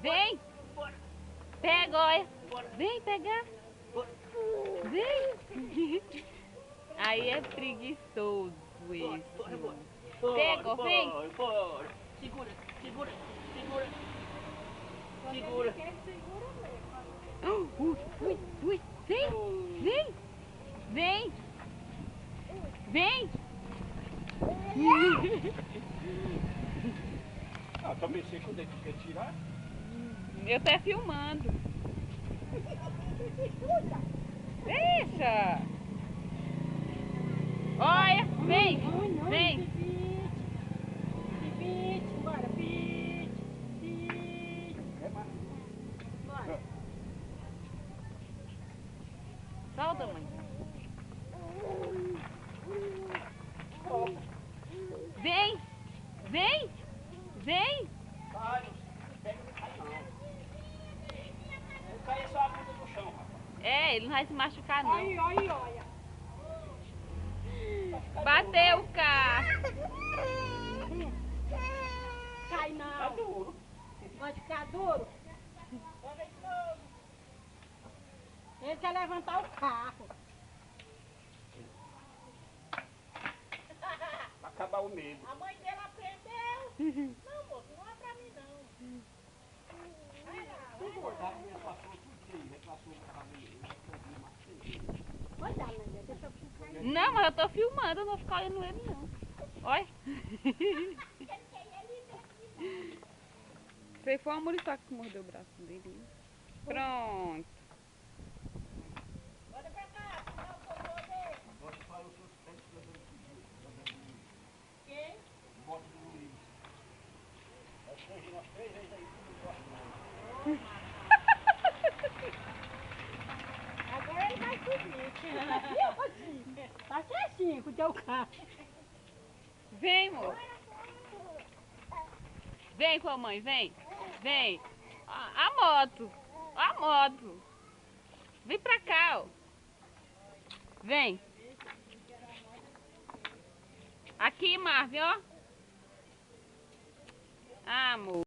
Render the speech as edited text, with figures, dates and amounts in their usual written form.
Vem. Pega, olha. Vem pegar. Vem. Aí é preguiçoso esse. Pega, vem. Segura, segura, segura. Segura. Ui. Vem. Vem. Vem. Vem. Ah, também sei quando é que quer tirar. Eu tô filmando. Deixa. Olha, vem. Vem. Bora, pit. Bora. Solta, mãe. Vem. Vem. Vem. Sai, pega, não cai não. Não cai só a bunda no chão, rapaz. É, ele não vai se machucar, não. Olha. Bateu o carro. Cai Tá não. duro. Pode ficar duro. Ele quer levantar o carro. Vai acabar o medo. A mãe dele aprendeu. Não, moço, não é pra mim, não. Vai lá. Repassou tudo, repassou o carro aí. Vai lá, Nandia, deixa eu ficar. Não, mas eu tô filmando, eu não vou ficar olhando ele, não. Olha. Você foi uma muriçoca que mordeu o braço dele. Né? Pronto. Bora pra cá, tirar o cocô dele. Agora você fala os seus pés que eu Quem? boto do Luiz. Vai surgir umas 3 vezes aí, tudo gosto Agora ele vai subir. Tá certinho com o teu carro. Vem, moço. Vem com a mãe, vem. Vem. A moto. A moto. Vem pra cá, ó. Vem. Aqui, Marvin, ó. Ah, amor.